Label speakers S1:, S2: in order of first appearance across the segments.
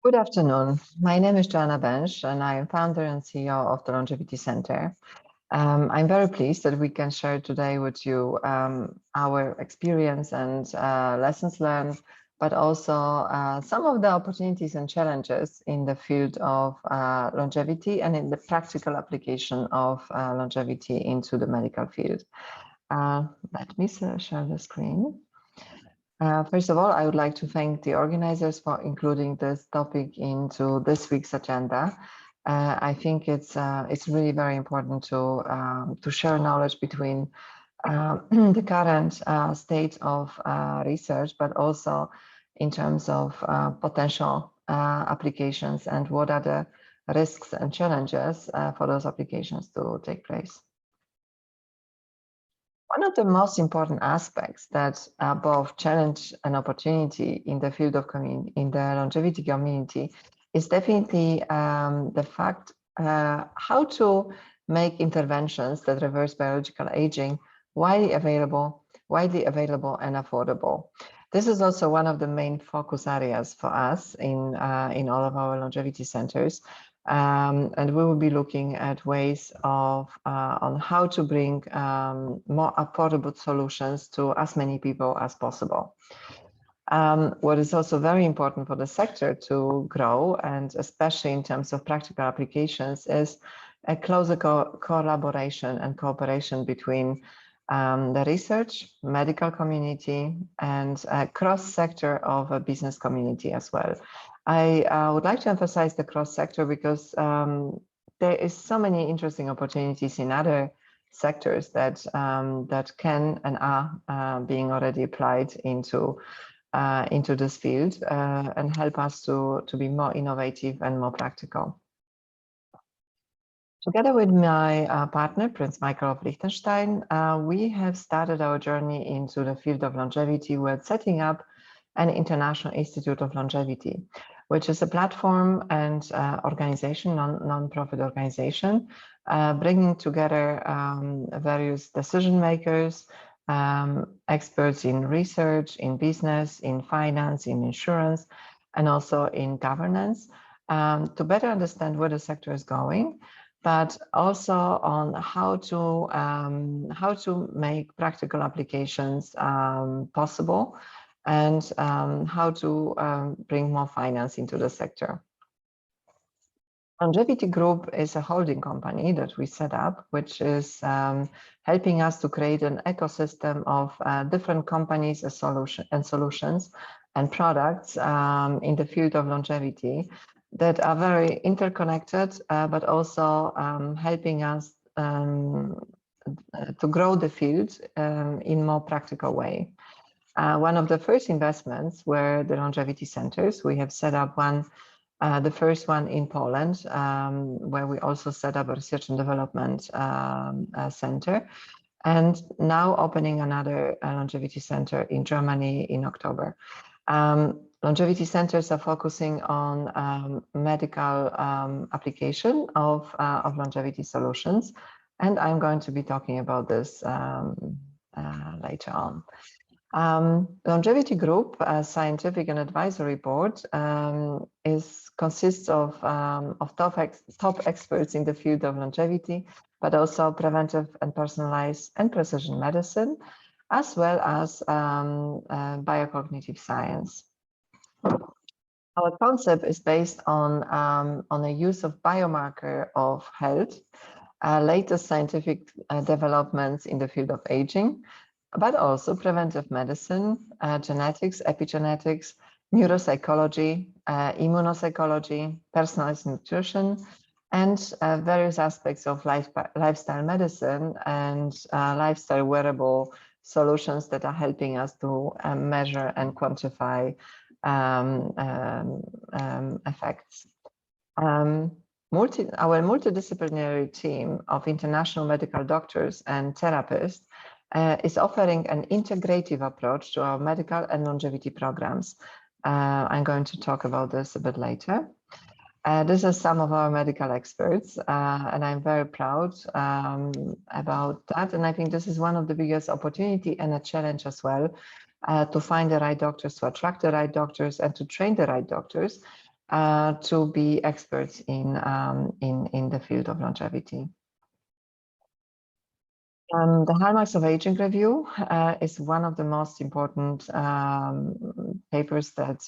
S1: Good afternoon. My name is Joana Bensz, and I am founder and CEO of the Longevity Center. I'm very pleased that we can share today with you our experience and lessons learned, but also some of the opportunities and challenges in the field of longevity and in the practical application of longevity into the medical field. Let me share the screen. First of all, I would like to thank the organizers for including this topic into this week's agenda. I think it's really very important to share knowledge between the current state of research, but also in terms of potential applications and what are the risks and challenges for those applications to take place. One of the most important aspects that both challenge and opportunity in the field of in the longevity community is definitely the fact how to make interventions that reverse biological aging widely available and affordable. This is also one of the main focus areas for us in all of our longevity centers. And we will be looking at ways of on how to bring more affordable solutions to as many people as possible. What is also very important for the sector to grow, and especially in terms of practical applications, is a closer collaboration and cooperation between the research, medical community, and cross-sector of a business community as well. I would like to emphasize the cross-sector because there is so many interesting opportunities in other sectors that that can and are being already applied into this field and help us to be more innovative and more practical. Together with my partner, Prince Michael of Liechtenstein, we have started our journey into the field of longevity with setting up an International Institute of Longevity, which is a platform and organization, non-profit organization, bringing together various decision makers, experts in research, in business, in finance, in insurance, and also in governance, to better understand where the sector is going, but also on how to make practical applications possible, and how to bring more finance into the sector. Longevity Group is a holding company that we set up, which is helping us to create an ecosystem of different companies and solutions and products in the field of longevity that are very interconnected, but also helping us to grow the field in a more practical way. One of the first investments were the longevity centers. We have set up the first one in Poland, where we also set up a research and development center, and now opening another longevity center in Germany in October. Longevity centers are focusing on medical application of longevity solutions, and I'm going to be talking about this later on. Longevity Group, a scientific and advisory board, consists of top experts in the field of longevity, but also preventive and personalized and precision medicine, as well as biocognitive science. Our concept is based on the use of biomarker of health, latest scientific developments in the field of aging, but also preventive medicine, genetics, epigenetics, neuropsychology, immunopsychology, personalized nutrition, and various aspects of lifestyle medicine and lifestyle wearable solutions that are helping us to measure and quantify effects. Our multidisciplinary team of international medical doctors and therapists is offering an integrative approach to our medical and longevity programs. I'm going to talk about this a bit later. These are some of our medical experts, and I'm very proud about that. And I think this is one of the biggest opportunity and a challenge as well, to find the right doctors, to attract the right doctors, and to train the right doctors, to be experts in the field of longevity. The Hallmarks of Aging Review is one of the most important papers that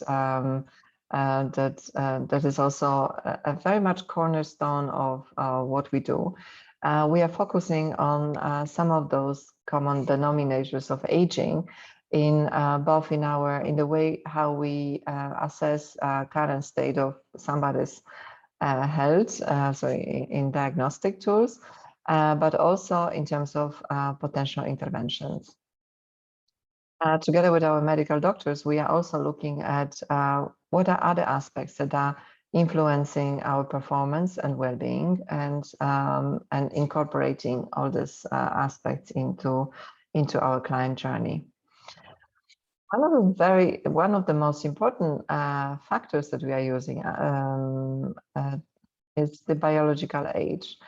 S1: that is also a very much cornerstone of what we do. We are focusing on some of those common denominators of aging in both in the way how we assess current state of somebody's health, so in diagnostic tools, but also in terms of potential interventions. Together with our medical doctors, we are also looking at what are other aspects that are influencing our performance and well-being, and incorporating all these aspects into our client journey. One of the most important factors that we are using is the biological age.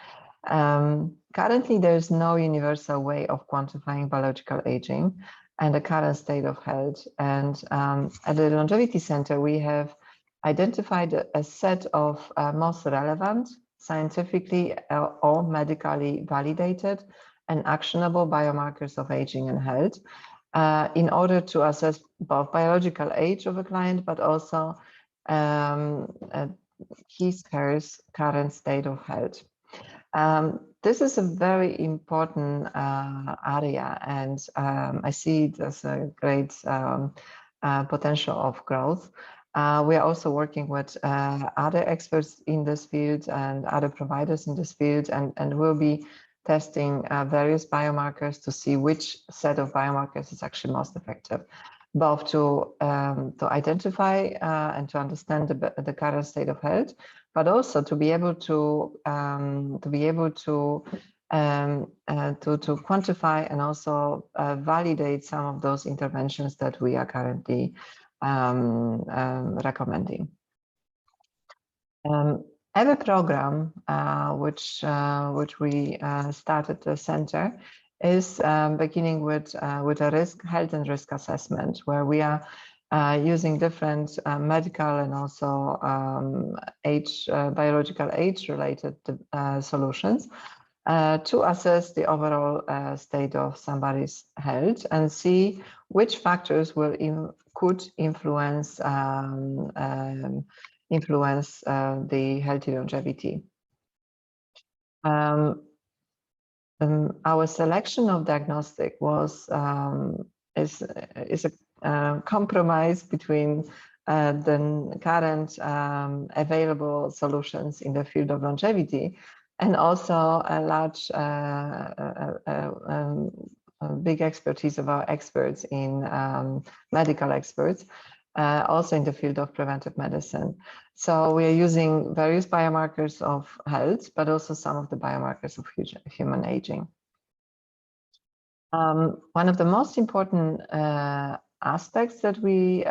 S1: Currently, there is no universal way of quantifying biological aging and the current state of health. And at the Longevity Center, we have identified a set of most relevant, scientifically or medically validated and actionable biomarkers of aging and health in order to assess both biological age of a client, but also his her current state of health. This is a very important area, and I see it as a great potential of growth. We are also working with other experts in this field and other providers in this field, and we'll be testing various biomarkers to see which set of biomarkers is actually most effective, both to identify and to understand the current state of health, but also to be able to quantify and also validate some of those interventions that we are currently recommending. Every program which we started the center is beginning with a health and risk assessment, where we are using different medical and also biological age-related solutions to assess the overall state of somebody's health and see which factors could influence the healthy longevity. Our selection of diagnostic is a compromise between the current available solutions in the field of longevity, and also a large, big expertise of our experts in medical experts, also in the field of preventive medicine. So we are using various biomarkers of health, but also some of the biomarkers of human aging. One of the most important aspects that we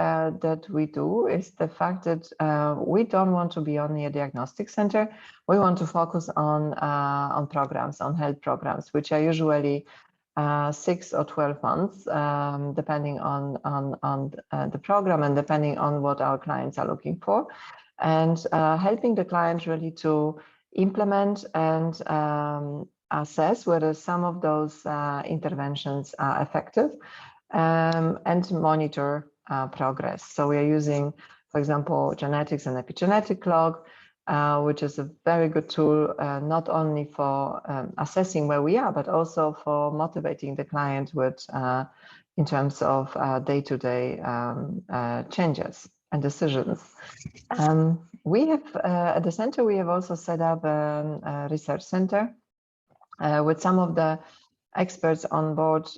S1: do is the fact that we don't want to be only a diagnostic center. We want to focus on programs, on health programs, which are usually 6 or 12 months, depending on the program and depending on what our clients are looking for, and helping the client really to implement and assess whether some of those interventions are effective, and monitor progress. So we are using, for example, genetics and epigenetic log, which is a very good tool, not only for assessing where we are, but also for motivating the client with, in terms of day-to-day changes and decisions. We have, at the center, we have also set up a research center with some of the experts on board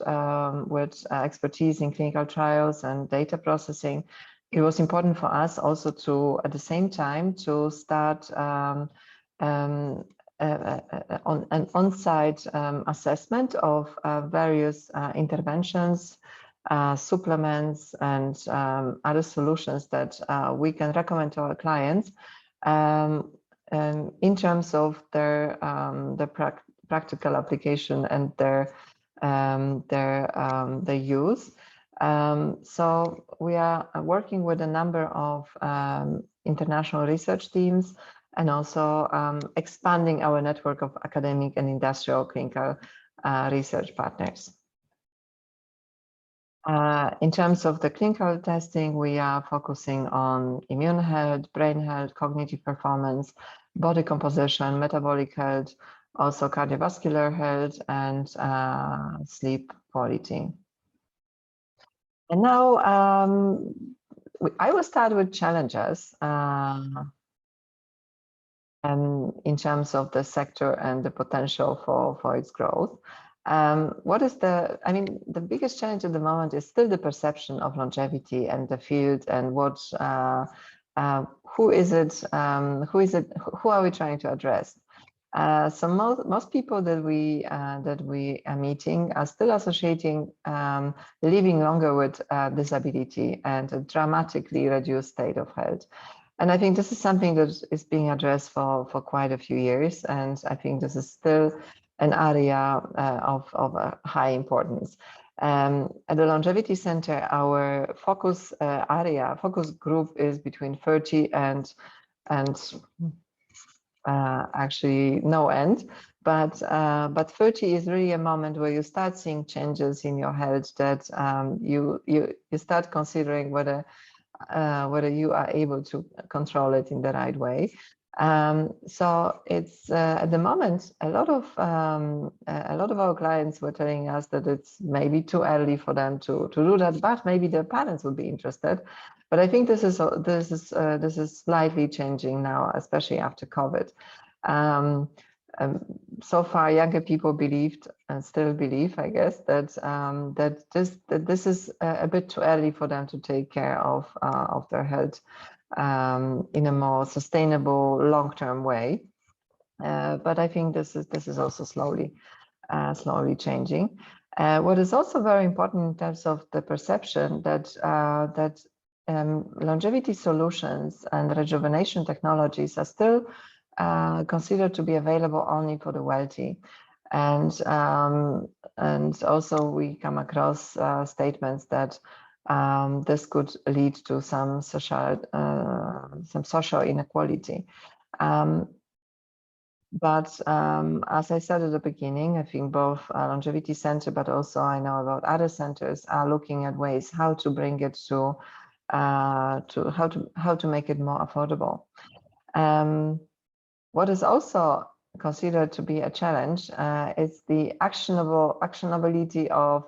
S1: with expertise in clinical trials and data processing. It was important for us also to, at the same time, to start on an on-site assessment of various interventions, supplements, and other solutions that we can recommend to our clients in terms of their practical application and their use. So we are working with a number of international research teams, and also expanding our network of academic and industrial clinical research partners. In terms of the clinical testing, we are focusing on immune health, brain health, cognitive performance, body composition, metabolic health, also cardiovascular health, and sleep quality. And now I will start with challenges in terms of the sector and the potential for its growth. What is the biggest challenge at the moment is still the perception of longevity and the field, and what who are we trying to address? So most people that we are meeting are still associating living longer with disability and a dramatically reduced state of health. And I think this is something that is being addressed for quite a few years, and I think this is still an area of high importance. At the Longevity Center, our focus group is between 30 and actually no end, but 30 is really a moment where you start seeing changes in your health, that you start considering whether you are able to control it in the right way. So it's at the moment a lot of our clients were telling us that it's maybe too early for them to do that, but maybe their parents would be interested. But I think this is slightly changing now, especially after COVID. So far, younger people believed and still believe, I guess, that this is a bit too early for them to take care of their health in a more sustainable, long-term way. But I think this is also slowly changing. What is also very important in terms of the perception that longevity solutions and rejuvenation technologies are still considered to be available only for the wealthy, and also we come across statements that this could lead to some social inequality. But as I said at the beginning, I think both Longevity Center, but also I know about other centers, are looking at ways how to bring it to how to make it more affordable. What is also considered to be a challenge is the actionability of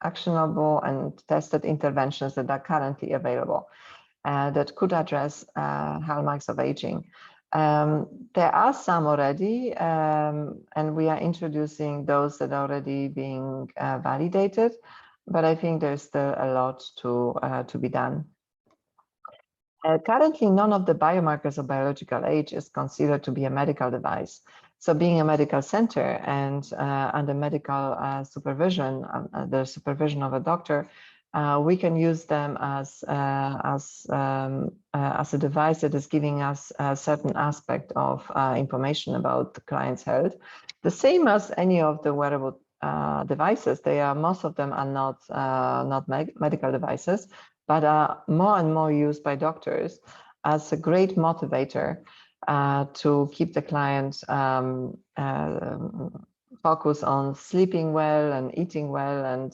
S1: actionable and tested interventions that are currently available that could address hallmarks of aging. There are some already, and we are introducing those that are already being validated, but I think there's still a lot to be done. Currently, none of the biomarkers of biological age is considered to be a medical device. So being a medical center and under medical supervision, the supervision of a doctor, we can use them as a device that is giving us a certain aspect of information about the client's health. The same as any of the wearable devices, most of them are not medical devices, but are more and more used by doctors as a great motivator to keep the client focus on sleeping well and eating well and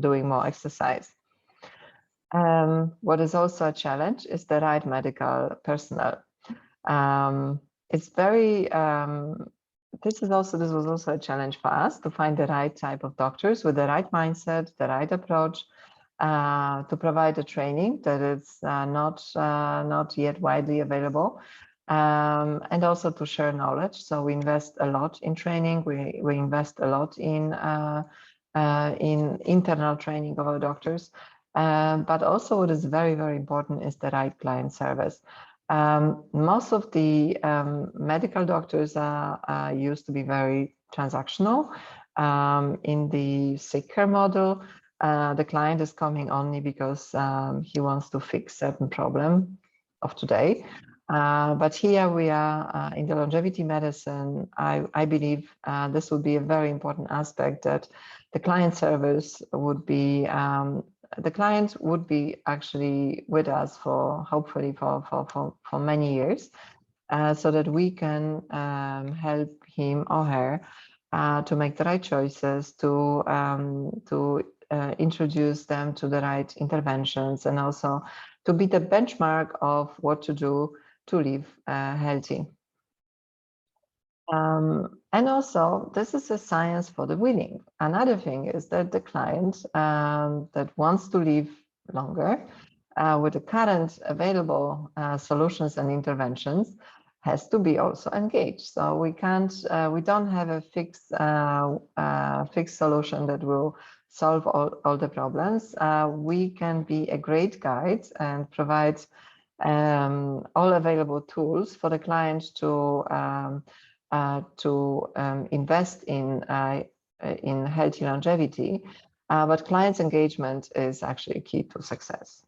S1: doing more exercise. What is also a challenge is the right medical personnel. It's very this was also a challenge for us to find the right type of doctors with the right mindset, the right approach, to provide a training that is not yet widely available, and also to share knowledge. So we invest a lot in training. We invest a lot in internal training of our doctors. But also what is very, very important is the right client service. Most of the medical doctors are used to be very transactional. In the sick care model, the client is coming only because he wants to fix certain problem of today. But here we are in the longevity medicine. I believe this would be a very important aspect, that the client service would be the client would be actually with us for hopefully for many years, so that we can help him or her to make the right choices, to introduce them to the right interventions, and also to be the benchmark of what to do to live healthy. And also, this is a science for the willing. Another thing is that the client that wants to live longer with the current available solutions and interventions has to be also engaged. So we don't have a fixed solution that will solve all the problems. We can be a great guide and provide all available tools for the client to invest in healthy longevity, but client's engagement is actually key to success.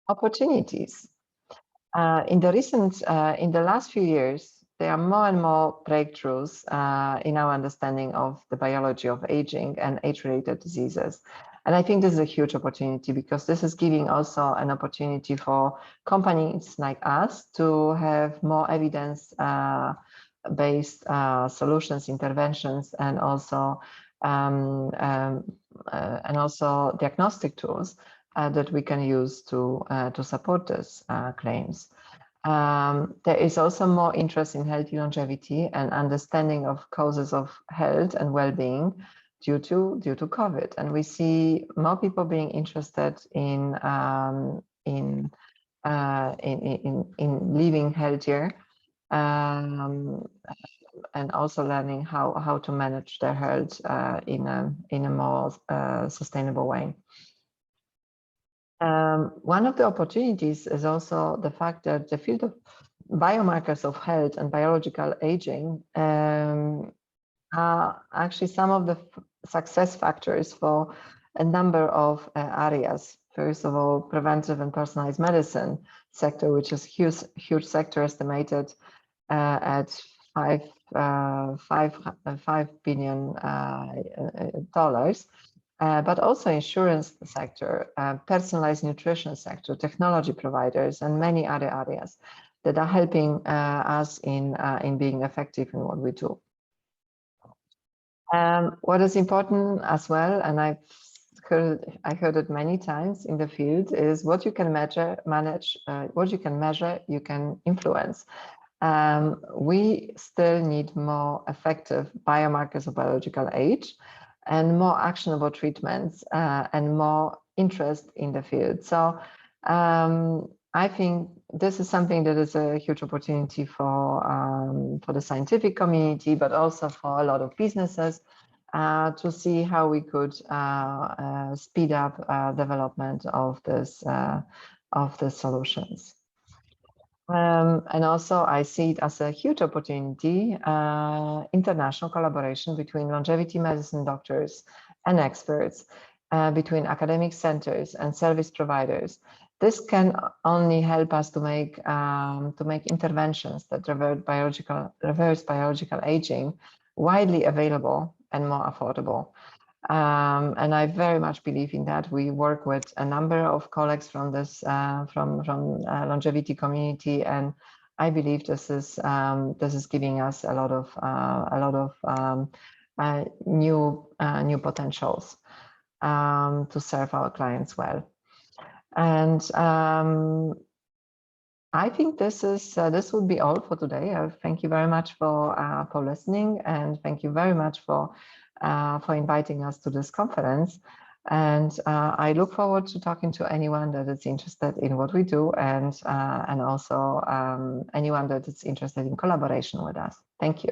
S1: Opportunities. In the last few years, there are more and more breakthroughs in our understanding of the biology of aging and age-related diseases. And I think this is a huge opportunity, because this is giving also an opportunity for companies like us to have more evidence-based solutions, interventions, and also diagnostic tools that we can use to support these claims. There is also more interest in healthy longevity and understanding of causes of health and well-being due to COVID, and we see more people being interested in living healthier, and also learning how to manage their health in a more sustainable way. One of the opportunities is also the fact that the field of biomarkers of health and biological aging are actually some of the success factors for a number of areas. First of all, preventive and personalized medicine sector, which is huge sector, estimated at $5 billion, but also insurance sector, personalized nutrition sector, technology providers, and many other areas that are helping us in being effective in what we do. What is important as well, and I heard it many times in the field, is what you can manage, what you can measure, you can influence. We still need more effective biomarkers of biological age, and more actionable treatments, and more interest in the field. So I think this is something that is a huge opportunity for the scientific community, but also for a lot of businesses to see how we could speed up development of the solutions. And also I see it as a huge opportunity, international collaboration between longevity medicine doctors and experts, between academic centers and service providers. This can only help us to make interventions that reverse biological aging widely available and more affordable. And I very much believe in that. We work with a number of colleagues from this from longevity community, and I believe this is giving us a lot of new potentials to serve our clients well. And I think this would be all for today. Thank you very much for listening, and thank you very much for inviting us to this conference. And I look forward to talking to anyone that is interested in what we do, and also anyone that is interested in collaboration with us. Thank you.